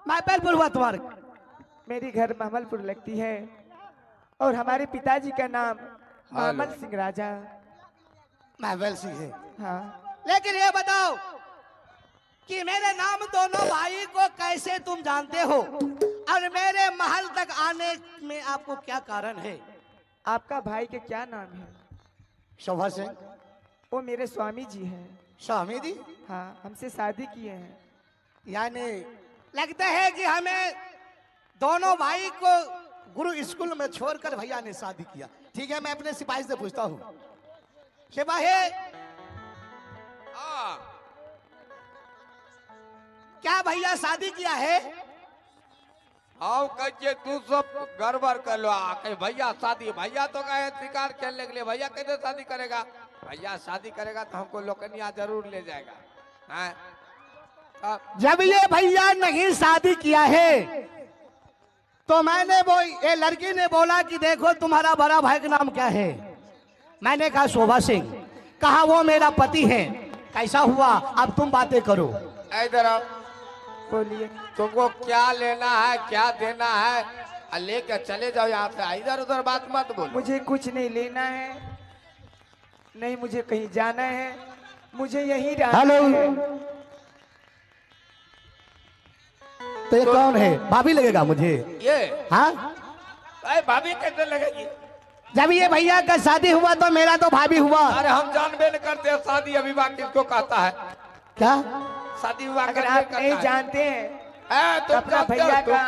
महमलपुर हुआ तुम्हारे? मेरी घर महमलपुर लगती है और हमारे पिताजी का नाम महमल सिंह राजा। महमल सिंह है। हाँ। लेकिन ये बताओ कि मेरे नाम दोनों भाई को कैसे तुम जानते हो और मेरे महल तक आने में आपको क्या कारण है? आपका भाई के क्या नाम है? शोभा सिंह। वो मेरे स्वामी जी हैं। स्वामी जी? हाँ, हमसे शादी किए हैं। यानी लगता है कि हमें दोनों भाई को गुरु स्कूल में छोड़कर भैया ने शादी किया। ठीक है, मैं अपने सिपाही से पूछता हूँ। सिपाही, क्या भैया शादी किया है? आओ कहिए तू सब गड़बड़ कर लो आके भैया शादी। भैया तो कहे शिकार खेलने के लिए, भैया कैसे शादी करेगा? भैया शादी करेगा तो हमको लोकनिया जरूर ले जाएगा। हाँ? जब ये भैया नहीं शादी किया है तो मैंने वो ये लड़की ने बोला कि देखो तुम्हारा बड़ा भाई का नाम क्या है? मैंने कहा शोभा सिंह। कहा वो मेरा पति है। कैसा हुआ? अब तुम बातें करो। इधर आओ। बोलिए। तुमको क्या लेना है, क्या देना है, लेकर चले जाओ यहाँ से। इधर उधर बात मत बोलो। मुझे कुछ नहीं लेना है, नहीं मुझे कहीं जाना है, मुझे यही रहना है। तो ये कौन है? भाभी लगेगा मुझे ये? हाँ, भाभी कैसे लगेगी? जब ये भैया का शादी हुआ तो मेरा तो भाभी हुआ। अरे हम जानबे नहीं करते शादी विवाह किसको कहता है। क्या शादी विवाह अगर आप नहीं जानते हैं तो अपना भैया का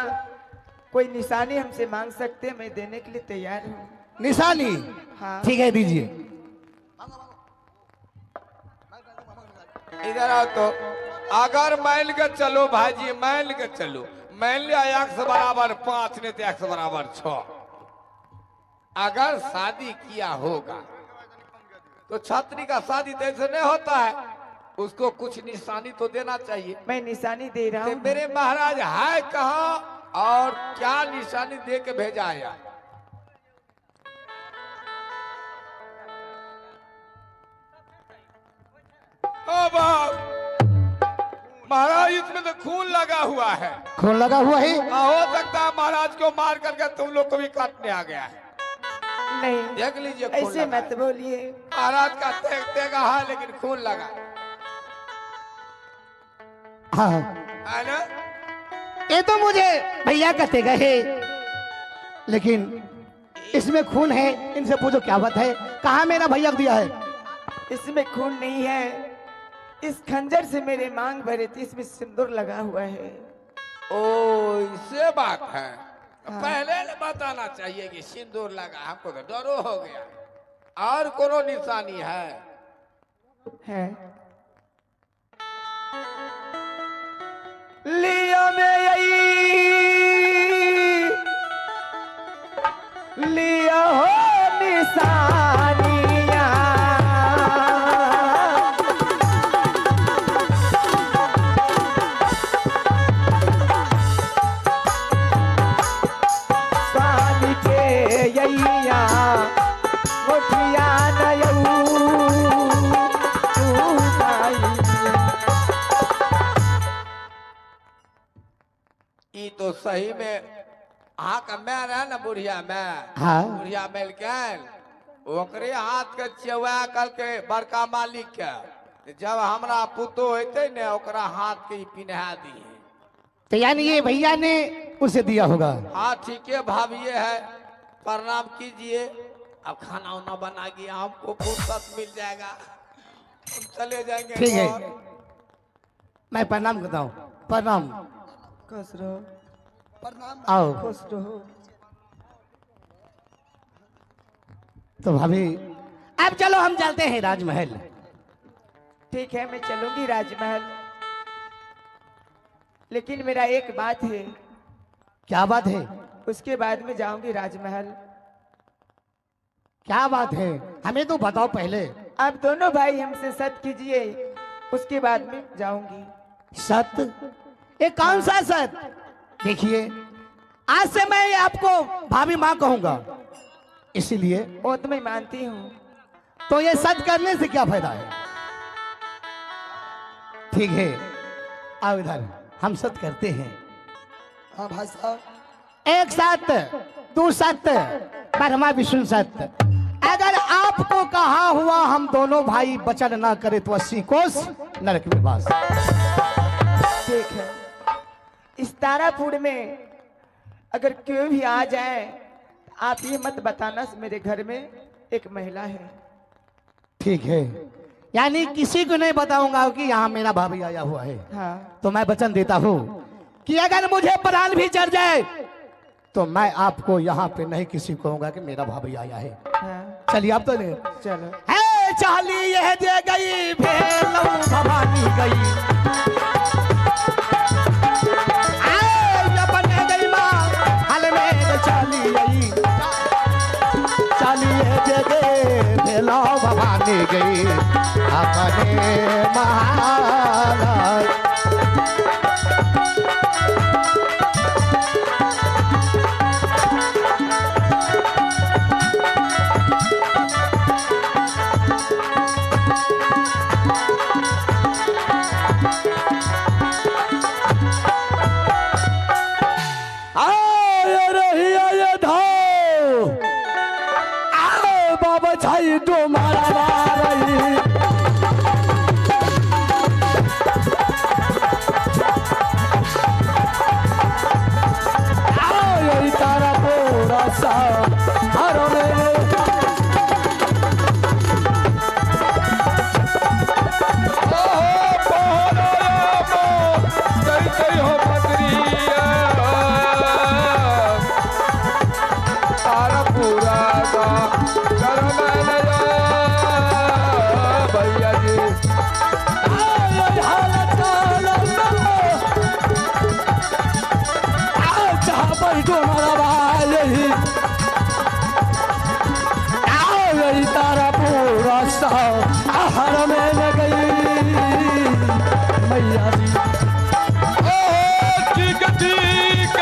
कोई निशानी हमसे मांग सकते हैं, मैं देने के लिए तैयार हूँ। निशानी? हाँ। ठीक है, दीजिए। इधर आओ। तो अगर मान के चलो भाईजी, मान के चलो, मान लिया 1 से बराबर 5 नहीं तो 1 से बराबर 6। अगर शादी किया होगा तो छात्री का शादी तो ऐसे नहीं होता है, उसको कुछ निशानी तो देना चाहिए। मैं निशानी दे रहा हूँ। मेरे महाराज है कहाँ और क्या निशानी दे के भेजा है? महाराज इसमें तो खून लगा हुआ है। खून लगा हुआ है? हो सकता है महाराज को मार करके तुम लोग को भी काटने आ गया है। नहीं, देख लीजिए, ऐसे मत बोलिए। महाराज का तेगा है लेकिन खून लगा हाँ है ना? ये तो मुझे भैया कहते गए, लेकिन इसमें खून है। इनसे पूछो क्या बात है, कहाँ मेरा भैया दिया है? इसमें खून नहीं है, इस खंजर से मेरे मांग भरे थे, इसमें सिंदूर लगा हुआ है। ओ इससे बात है। हाँ। पहले ने बताना चाहिए कि सिंदूर लगा, हमको तो डरो हो गया। और कोनो निशानी है? लिया में यही लिया हो निशानियां, स्वामी के यैया मुठिया नयऊ तो सही में हाँ का मैं रहा ना बुढ़िया में। हाँ। बुढ़िया मिल के ओकरे हाथ के चेवा कल के बड़का मालिक के जब हमरा पुतो होते ने ओकरा हाथ के पिन्हा दी। तो यानी ये भैया ने उसे दिया होगा। हाँ ठीक है, भाभी है, प्रणाम कीजिए। अब खाना उना बना गया, हमको फुर्सत मिल जाएगा, हम चले जाएंगे। ठीक है, मैं प्रणाम करता हूँ। प्रणाम। खुश रहो, आओ। खुश रहो। तो भाभी अब चलो हम चलते हैं राजमहल। ठीक है, मैं चलूंगी राजमहल, लेकिन मेरा एक बात है। क्या बात है? उसके बाद में जाऊंगी राजमहल। क्या बात है, हमें तो बताओ पहले। आप दोनों भाई हमसे सत कीजिए, उसके बाद में जाऊंगी। सत? ये कौन सा सत? देखिए, आज से मैं आपको भाभी माँ कहूंगा, इसीलिए। वो तो मैं मानती हूँ। तो ये सत करने से क्या फायदा है? ठीक है, आओ इधर, हम सत करते हैं। हाँ भाई साहब। एक सत्य, दो सत्य, परमा विष्णु सत्य। अगर आपको कहा हुआ हम दोनों भाई वचन ना करे तो 80 कोस नरक में वास। ठीक है, इस तारापुर में अगर कोई भी आ जाए आप ये मत बताना मेरे घर में एक महिला है। ठीक है, यानी किसी को नहीं बताऊंगा कि यहाँ मेरा भाभी आया हुआ है। हाँ तो मैं वचन देता हूँ कि अगर मुझे प्राण भी चढ़ जाए तो मैं आपको यहाँ पे नहीं किसी को कहूंगा कि मेरा भाभी आया है। हाँ चलिए आप तो नहीं चलो। है चाली यह दे गई भेलऊ भवानी गई, ये बने गई माँ हल में चाली गई, चाली यह दे गई भेलऊ भवानी गई अपने महाराज। छाई तो मारा मारई आओ यही तारा पूरा सा हर में तारा पूरा सा हर में न गई मैया जी। ठीक ठीक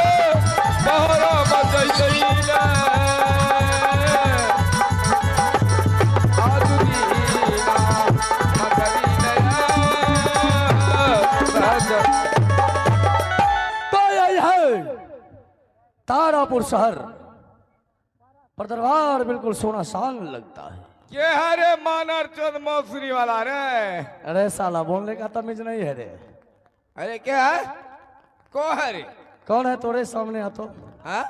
तोहरा बजई तो यही है तारापुर शहर पर दरबार बिल्कुल सोना सान लगता है। ये हरे मानर चौथ मौसरी वाला रे। अरे साला बोलने का तमीज नहीं है रे। अरे क्या है को है रे? कौन है तोरे सामने आ तो? हाँ?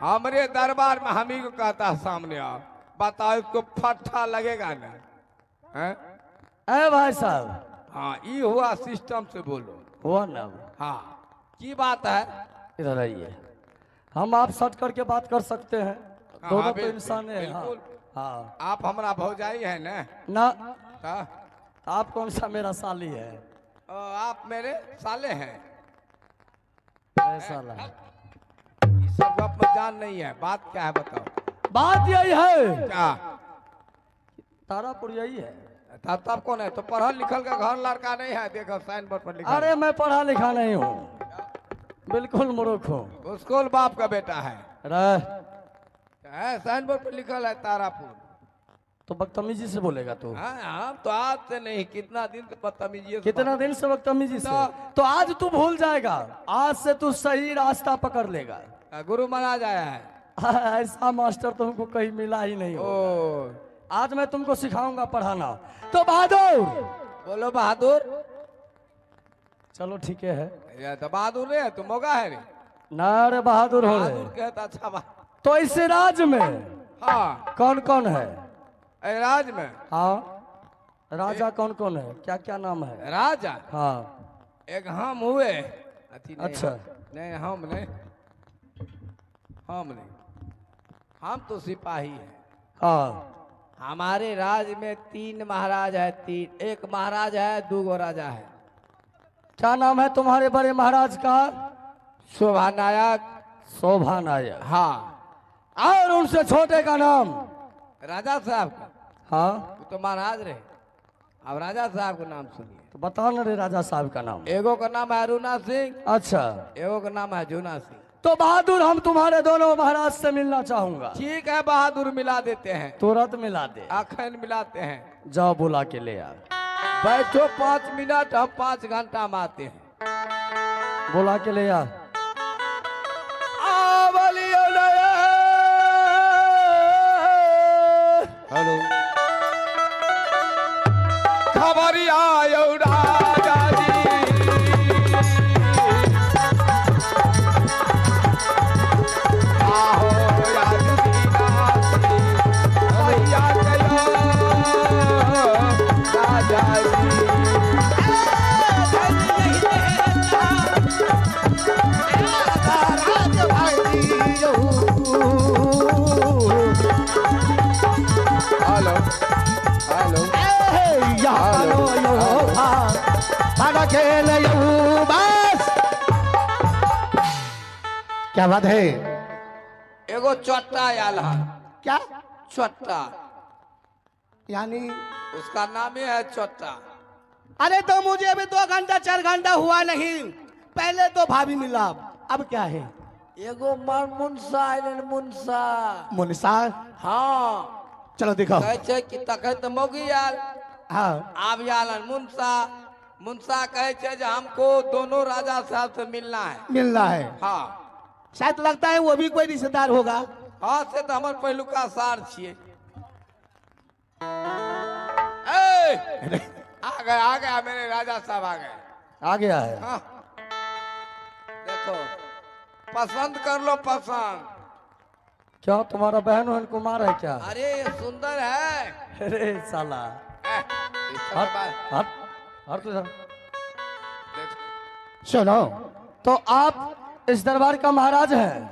हमारे दरबार में हम ही को कहता है सामने आओ, बताओ इसको फट्टा लगेगा ना? हैं? अरे भाई साहब। हाँ ये हुआ सिस्टम से बोलो। हुआ ना? हाँ की बात है? इधर आइए, हम आप सट करके बात कर सकते हैं। हाँ, दोनों तो बिल्कुल, इंसान है। हाँ बिल्कुल। हाँ। आप हमारा भौजाई है ना? ना हाँ? आप कौन सा मेरा साली है? आप मेरे साले हैं। अरे साला ये सब गप में जान नहीं है, बात क्या है बताओ? बात यही है, क्या? तारापुर यही है। तब कौन है? तो पढ़ल लिखल का घर लड़का नहीं है, देखो साइन बोर्ड पर लिखा। अरे मैं पढ़ा लिखा नहीं हूँ, बिल्कुल मूर्ख हूँ। स्कूल बाप का बेटा है। साइन बोर्ड पर लिखल है तारापुर। तो बदतमीजी से बोलेगा तू? हाँ हम तो आज से नहीं, कितना दिन से बदतमीजी। कितना दिन से बदतमीजी से? तो आज तू भूल जाएगा, आज से तू सही रास्ता पकड़ लेगा। गुरु महाराज आया है। ऐसा मास्टर तुमको कहीं मिला ही नहीं हो। ओ आज मैं तुमको सिखाऊंगा पढ़ाना। तो बहादुर बोलो बहादुर। चलो ठीक है। ये तो बहादुर रे, तुम मोगा है रे। ना रे बहादुर हो बहादुर रहे। कहता अच्छा बात। तो इस राज में हाँ कौन कौन है? राज में? हाँ राजा कौन कौन है? क्या क्या नाम है? राजा? हाँ एक हम हुए। अच्छा। नहीं हम नहीं, हम नहीं, हम तो सिपाही हैं। हाँ हमारे राज में 3 महाराज है। 3, एक महाराज है, 2 राजा है। क्या नाम है तुम्हारे बड़े महाराज का? शोभा नायक। शोभा नायक। हाँ। और उनसे छोटे का नाम? राजा साहब का। हाँ वो तो महाराज रहे। अब राजा साहब का नाम सुनिए। तो बताओ ना रे राजा साहब का नाम। एगो का नाम है अरुणा सिंह, अच्छा। एगो का नाम है जूना सिंह। तो बहादुर हम तुम्हारे दोनों महाराज से मिलना चाहूंगा। ठीक है बहादुर, मिला देते हैं। तुरंत मिला दे। अखन मिलाते हैं। जाओ बुला के ले आ। बैठो 5 मिनट, हम 5 घंटा में आते हैं। बुला के ले आ। हेलो खबरिया यौ राजा जी आहो राज दीनासी खबरिया कयो राजा जी हेलो हेलो बस क्या बात है? एगो चट्टा आयल है। क्या चट्टा यानी? उसका नाम ही है चट्टा। अरे तो मुझे अभी 2 घंटा 4 घंटा हुआ नहीं, पहले तो भाभी मिला, अब क्या है? एगो मर मुंसा आयल मुंसा। मुनसा? हाँ चलो दिखाओ। कहे छे कि तखे तो मौगी आयल। हाँ आब आयल मुंसा। मुंसा कहे छे जे हमको दोनों राजा साहब से मिलना है। मिलना है? हाँ शायद लगता है वो भी कोई रिश्तेदार होगा। हाँ से तो हमार पहलुका सार छिए। ए, आ गया मेरे राजा साहब आ गए। आ गया है? हाँ देखो पसंद कर लो पसंद। क्या तुम्हारा बहन कुमार है क्या? अरे ये सुंदर है। अरे साला हट तो देखो। सुनो, तो आप इस दरबार का महाराज हैं?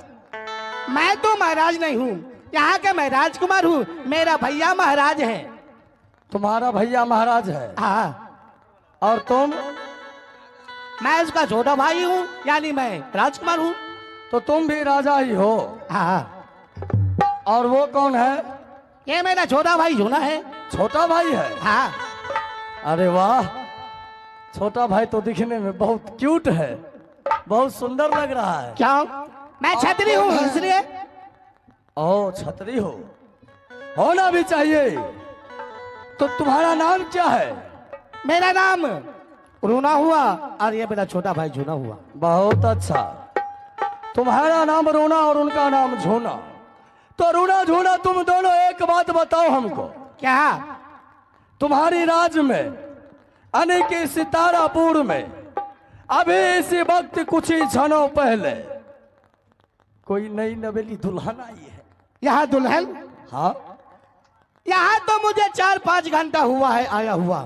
मैं तो महाराज नहीं हूँ, यहाँ के मैं राजकुमार हूँ। मेरा भैया महाराज है। तुम्हारा भैया महाराज है? हाँ। और तुम? मैं उसका छोटा भाई हूँ, यानी मैं राजकुमार हूँ। तो तुम भी राजा ही हो? हाँ। और वो कौन है? ये मेरा छोटा भाई झूना है। छोटा भाई है? हाँ। अरे वाह, छोटा भाई तो दिखने में बहुत क्यूट है, बहुत सुंदर लग रहा है। क्या? मैं छतरी हूँ इसलिए। ओ छतरी हो, होना भी चाहिए। तो तुम्हारा नाम क्या है? मेरा नाम रूना हुआ और ये मेरा छोटा भाई झूना हुआ। बहुत अच्छा, तुम्हारा नाम रूना और उनका नाम झूना। तो रूना झूना तुम दोनों एक बात बताओ हमको। क्या? तुम्हारी राज में यानी कि सितारापुर में अभी इसी वक्त कुछ ही क्षणों पहले कोई नई नवेली दुल्हन आई है। यहाँ दुल्हन? हाँ। यहाँ तो मुझे 4-5 घंटा हुआ है आया हुआ,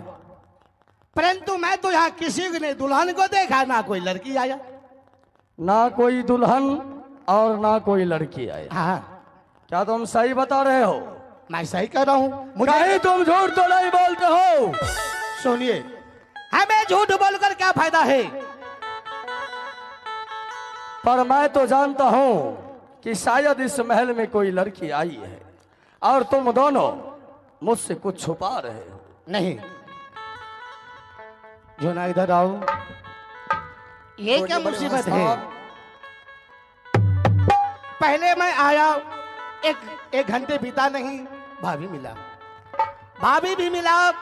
परंतु मैं तो यहाँ किसी ने दुल्हन को देखा, ना कोई लड़की आया। ना कोई दुल्हन और ना कोई लड़की आई? हाँ। क्या तुम सही बता रहे हो? मैं सही कह रहा हूँ। मुझे तुम झूठ तो नहीं बोलते हो? सुनिए, हमें झूठ बोलकर क्या फायदा है, पर मैं तो जानता हूं कि शायद इस महल में कोई लड़की आई है और तुम दोनों मुझसे कुछ छुपा रहे हो। नहीं, जो ना इधर आओ। ये क्या मुसीबत है? पहले मैं आया, एक घंटे बीता नहीं, भाभी मिला, भाभी भी मिला।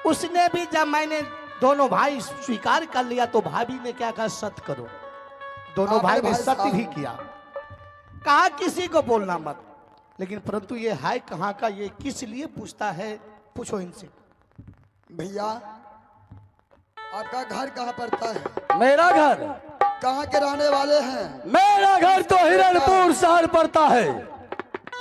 उसने भी जब मैंने दोनों भाई स्वीकार कर लिया तो भाभी ने क्या कहा, सत्य करो। दोनों भाई ने सत्य भी किया, कहा किसी को बोलना मत। लेकिन परंतु ये है कहाँ का, ये किस लिए पूछता है, पूछो इनसे। भैया आपका घर कहाँ पड़ता है? मेरा घर? कहाँ के रहने वाले हैं? मेरा घर तो हिरणपुर शहर पड़ता है।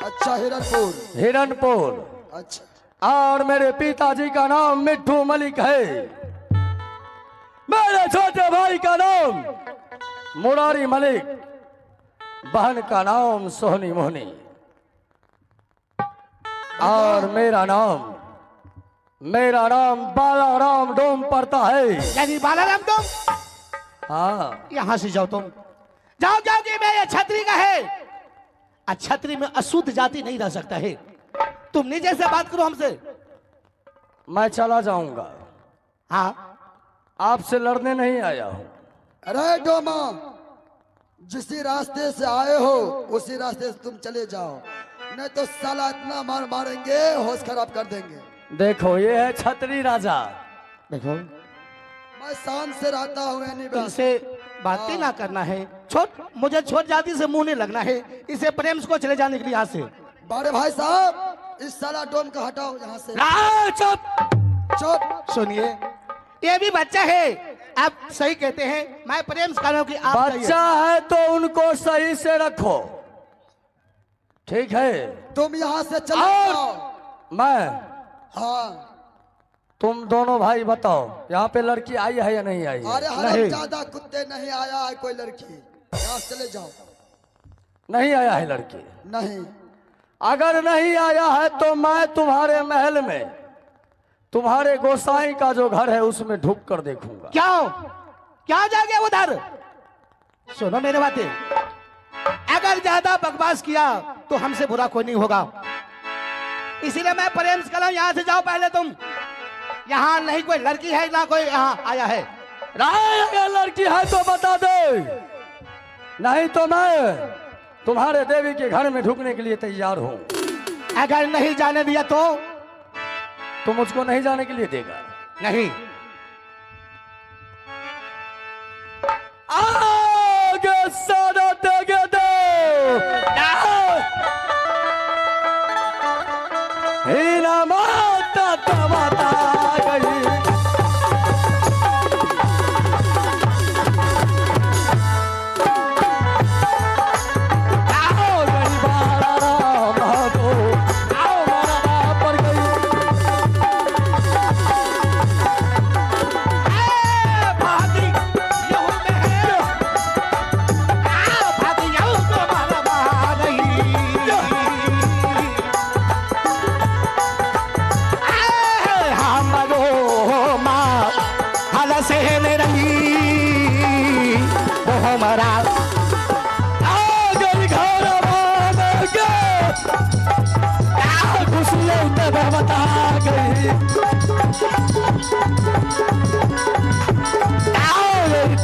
अच्छा हिरणपुर। हिरणपुर। अच्छा। और मेरे पिताजी का नाम मिट्ठू मलिक है। मेरे छोटे भाई का नाम मुरारी मलिक, बहन का नाम सोहनी मोहनी, और मेरा नाम बालाराम डोम पड़ता है। यानी बालाराम डोम? हाँ। यहाँ से जाओ, तुम जाओ कि मैं ये छतरी का है। छतरी में अशुद्ध जाति नहीं रह सकता है। तुम नीचे से बात करो हमसे। मैं चला जाऊंगा। हाँ, आपसे लड़ने नहीं आया हूं। अरे डोमा, जिस रास्ते से आए हो उसी रास्ते से तुम चले जाओ, नहीं तो साला इतना मार मारेंगे होश खराब कर देंगे। देखो ये है छतरी राजा। देखो मैं शान से रहता हूँ, इनसे बातें ना करना है। मुझे छोट जाति से मुंह नहीं लगना है। इसे प्रेम को चले जाने के लिए यहाँ से। बड़े भाई साहब इस साला डोम को हटाओ यहाँ से। चुप। चुप। सुनिए, ये भी बच्चा है, आप सही कहते हैं। मैं प्रेम से कह रहा हूं कि आप बच्चा है तो उनको सही से रखो, ठीक है? तुम यहाँ से चले और- जाओ। मैं हाँ, तुम दोनों भाई बताओ, यहाँ पे लड़की आई है या नहीं आई है? अरे नहीं। हराम ज्यादा कुत्ते, नहीं आया है कोई लड़की, यहाँ से चले जाओ। नहीं आया है लड़की। नहीं, अगर नहीं आया है तो मैं तुम्हारे महल में तुम्हारे गोसाई का जो घर है उसमें ढुक कर देखूंगा। क्यों? क्या जा गया उधर? सुनो मेरी बातें, अगर ज्यादा बकवास किया तो हमसे बुरा कोई नहीं होगा, इसीलिए मैं प्रेम से कह रहा हूं, यहाँ से जाओ पहले तुम। यहाँ नहीं कोई लड़की है, ना कोई यहाँ आया है। राय, अगर लड़की है तो बता दे, नहीं तो मैं तुम्हारे देवी के घर में ढुकने के लिए तैयार हूँ। अगर नहीं जाने दिया तो? तो मुझको नहीं जाने के लिए देगा? नहीं। आगे सारा देगे दे, हीरा माता तबाता गई। आओ गई बारा राम दो, आओ मारा पर गई। भाभी यहूं में है, भाभी यहूं तो मारा नहीं। हमरो माँ हल से रही वो हमारा गई घर के खुशियों में बता गई।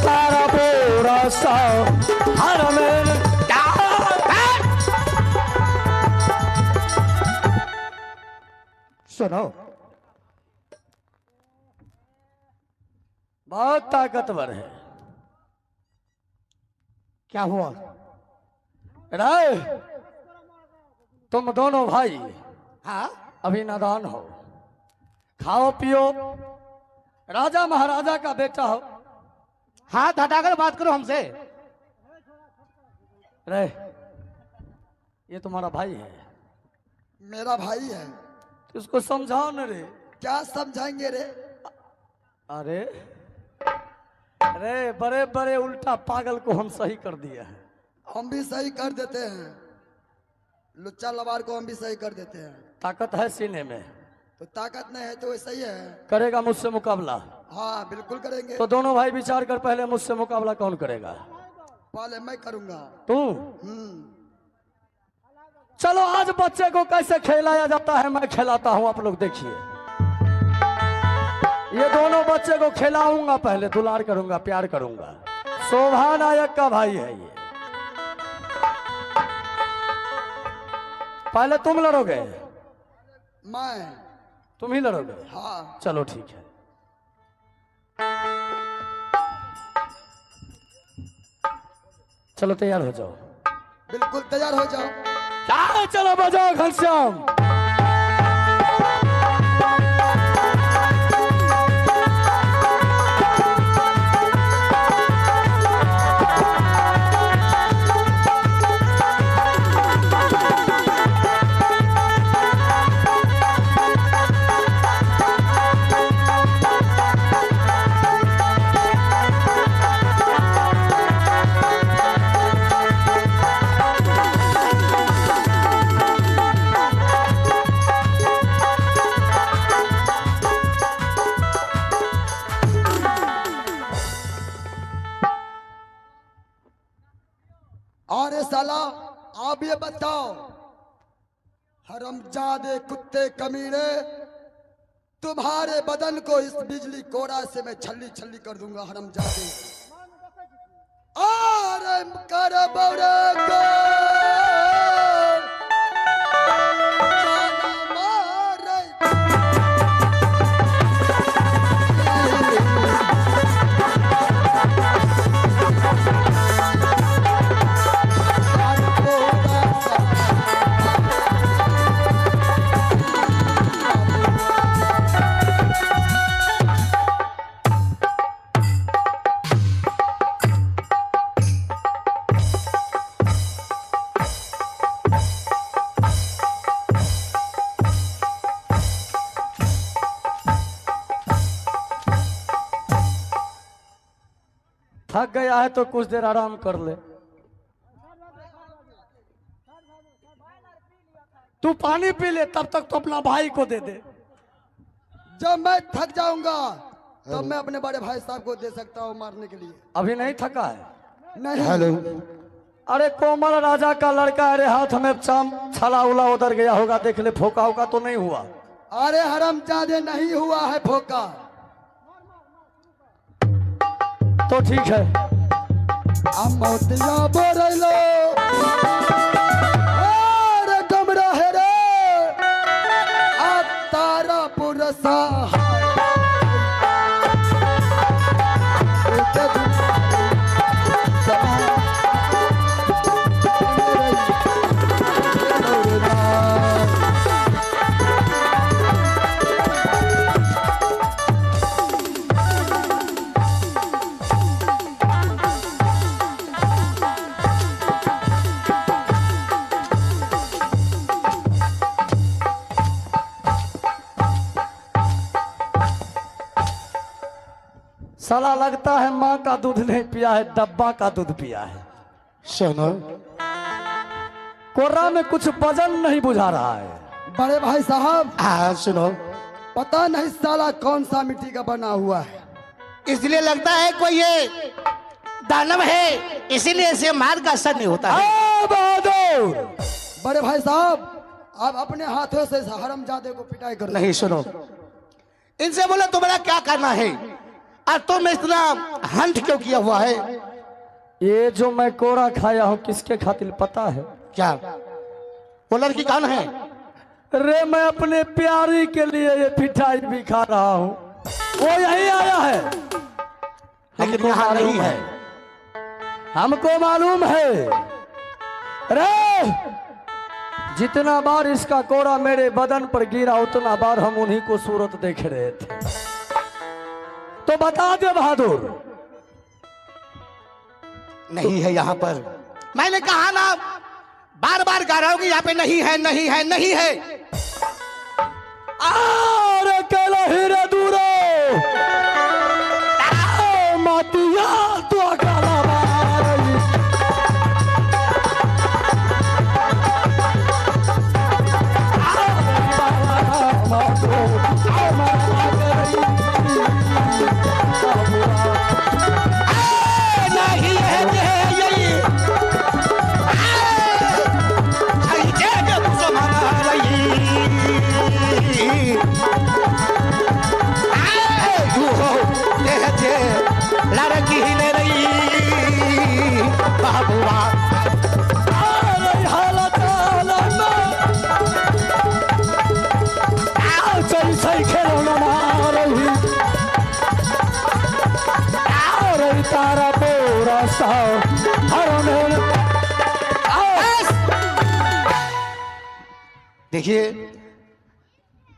तारा पूरा सा हर में सुनो, बहुत ताकतवर है। क्या हुआ? राय, तुम दोनों भाई हाँ, अभी नादान हो, खाओ पियो, राजा महाराजा का बेटा हो। हाथ हटाकर बात करो हमसे। रे, ये तुम्हारा भाई है, मेरा भाई है। तो उसको समझाओ न रे। क्या समझाएंगे रे? अरे अरे, बड़े बड़े उल्टा पागल को हम सही कर दिया है। हम भी सही कर देते हैं, लुच्चा लबार को हम भी सही कर देते हैं। ताकत है सीने में, तो ताकत नहीं है तो वैसा ही है। करेगा मुझसे मुकाबला? हाँ बिल्कुल करेंगे। तो दोनों भाई विचार कर, पहले मुझसे मुकाबला कौन करेगा? पहले मैं करूंगा। तू? चलो आज बच्चे को कैसे खिलाया जाता है मैं खिलाता हूं, आप लोग देखिए। ये दोनों बच्चे को खिलाऊंगा, पहले दुलार करूंगा, प्यार करूंगा। शोभा नायक का भाई है ये। पहले तुम लड़ोगे? मैं? तुम ही लड़ोगे? हाँ। चलो ठीक है। चलो तैयार हो जाओ। बिल्कुल तैयार हो जाओ। चलो बजाओ घनश्याम। अरे साला, आप ये बताओ, हरमजादे कुत्ते कमीने, तुम्हारे बदन को इस बिजली कोड़ा से मैं छल्ली छल्ली कर दूंगा हरमजादे। अरे कर बौरे को जाना मारे। थक गया है तो कुछ देर आराम कर ले। तू पानी पी ले, तब तक तो अपना भाई को दे दे। जब मैं थक जाऊंगा तब मैं अपने बड़े भाई साहब को दे सकता हूँ मारने के लिए। अभी नहीं थका है? नहीं। अरे कोमल राजा का लड़का, अरे हाथ में चाम छला उला उधर गया होगा, देख ले, फोका होगा तो नहीं हुआ। अरे हरामजादे नहीं हुआ है फोका। तो ठीक है। मोतिया बोरलो अरे कमरा है रे आ तारा पुरसा साला लगता है माँ का दूध नहीं पिया है, डब्बा का दूध पिया है। सुनो, कोर्रा में कुछ वजन नहीं बुझा रहा है। बड़े भाई साहब हाँ सुनो, पता नहीं साला कौन सा मिट्टी का बना हुआ है। इसलिए लगता है कोई ये दानव है, इसीलिए इसे मार का असर नहीं होता है। बहादुर, बड़े भाई साहब आप अपने हाथों से हरामजादे को पिटाई करो। नहीं सुनो, इनसे बोलो तुम्हारा क्या करना है और तुम इतना हंट क्यों किया हुआ है? ये जो मैं कोरा खाया हूँ किसके खातिर पता है? क्या वो लड़की कौन है? रे मैं अपने प्यारी के लिए ये पिटाई भी खा रहा हूँ। वो यही आया है, लेकिन यहाँ नहीं है। हमको मालूम है। रे जितना बार इसका कोरा मेरे बदन पर गिरा उतना बार हम उन्हीं को सूरत देख रहे थे। तो बता दे बहादुर। नहीं है यहाँ पर। मैंने कहा ना, बार बार कह रहा हूँ कि यहाँ पे नहीं है, नहीं है, नहीं है। अरे केला हीरे दूरो मातिया तो अकाला बारी। नहीं है, यही लड़की ही नहीं रही बाबुआ। चल सही खेलना मारही तारा बोरा सा देखिए,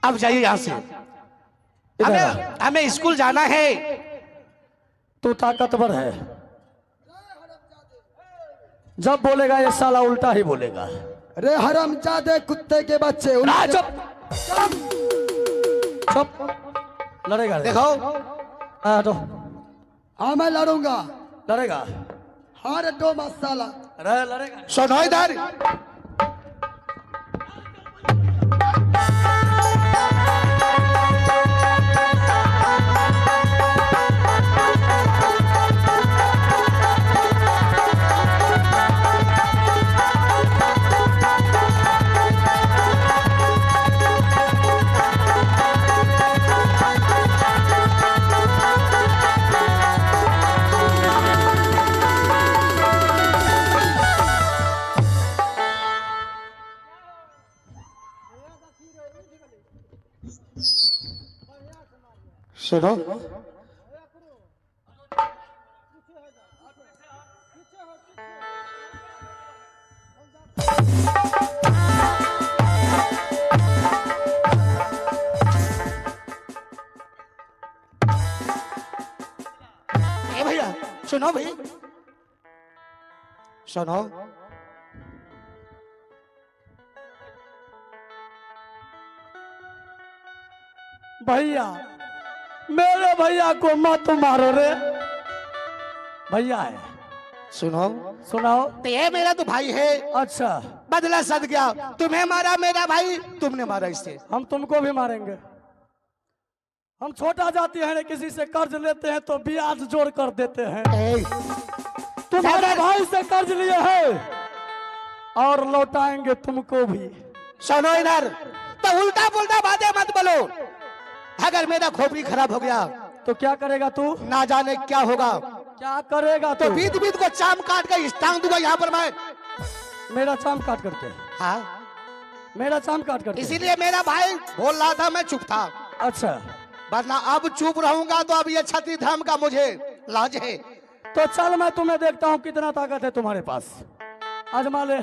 अब जाइए यहाँ से। हमें स्कूल जाना है। तू ताकतवर है, जब बोलेगा ये साला उल्टा ही बोलेगा। अरे हरामजादे कुत्ते के बच्चे चुप चुप, लड़ेगा। देखो, तो हाँ मैं लड़ूंगा। लड़ेगा, हाँ रे दो मसाला। अरे लड़ेगा। सुनो इधर। सुनो, ए भैया सुनो भाई, सुनो। भैया, मेरे भैया को मत मारो रे। भैया है। सुनो, सुनाओ। तो ये मेरा तो भाई है, अच्छा, बदला सद गया, तुम्हें मारा मेरा भाई, तुमने मारा इसे। हम तुमको भी मारेंगे। हम छोटा जाति हैं, किसी से कर्ज लेते हैं तो ब्याज जोड़ कर देते हैं। तुम्हारे भाई से कर्ज लिए हैं और लौटाएंगे तुमको भी। सुनो इधर, तो उल्टा पुल्टा बातें मत बोलो। अगर मेरा खोपड़ी खराब हो गया तो क्या करेगा तू? ना जाने क्या होगा। क्या करेगा तो तू? बीत बीत को चाम काट कर टांग दूंगा यहाँ पर मैं। मेरा चाम काट करके? हाँ, मेरा चाम काट करके? इसीलिए मेरा भाई बोल रहा था, मैं चुप था। अच्छा, वरना अब चुप रहूंगा तो अब ये छत्री धर्म का मुझे लाज है। तो चल मैं तुम्हें देखता हूँ कितना ताकत है तुम्हारे पास। आजमा ले।